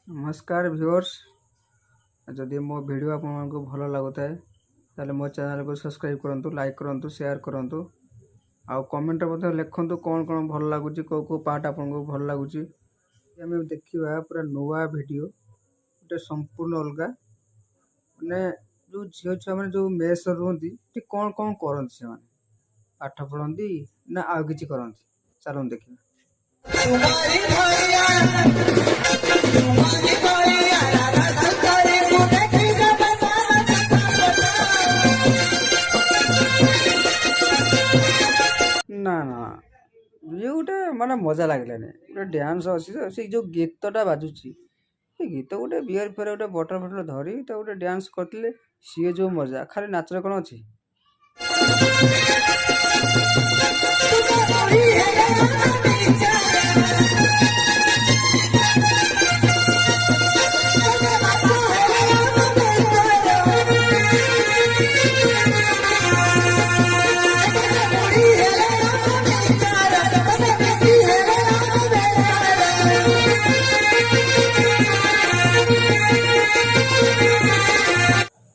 नमस्कार व्यूअर्स। जदि मो वीडियो आपको भल लगुए ताले मो चैनल को सब्सक्राइब करूँ, लाइक करूँ, शेयर करूँ आउ कमेंट लिखु कौन कौन भल लगुच कौ पार्ट आपको भल लगुच। आम देखा पूरा नुआ वीडियो गोटे संपूर्ण अलग मैंने जो झील छुआ मैंने जो मेस रुहति कौन कौन करती से पाठ पढ़ती ना आउ कि करती चलू देखिए। ना ना ये गोटे माने मजा लगलानी गोटे डांस अच्छी तो से जो गीतटा बाजुची गीत गोटे बियर फेर गोटे बटल फटल धरी तो गोटे डांस करते सी जो मजा खाली नाचर कौन अच्छी।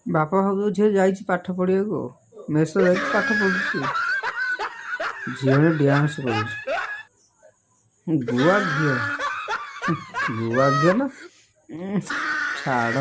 बापा भाग झील जाइए पाठ पढ़िया को मेस जा पाठ पढ़ुची झील डांस कर गुआ घी ना छाड़।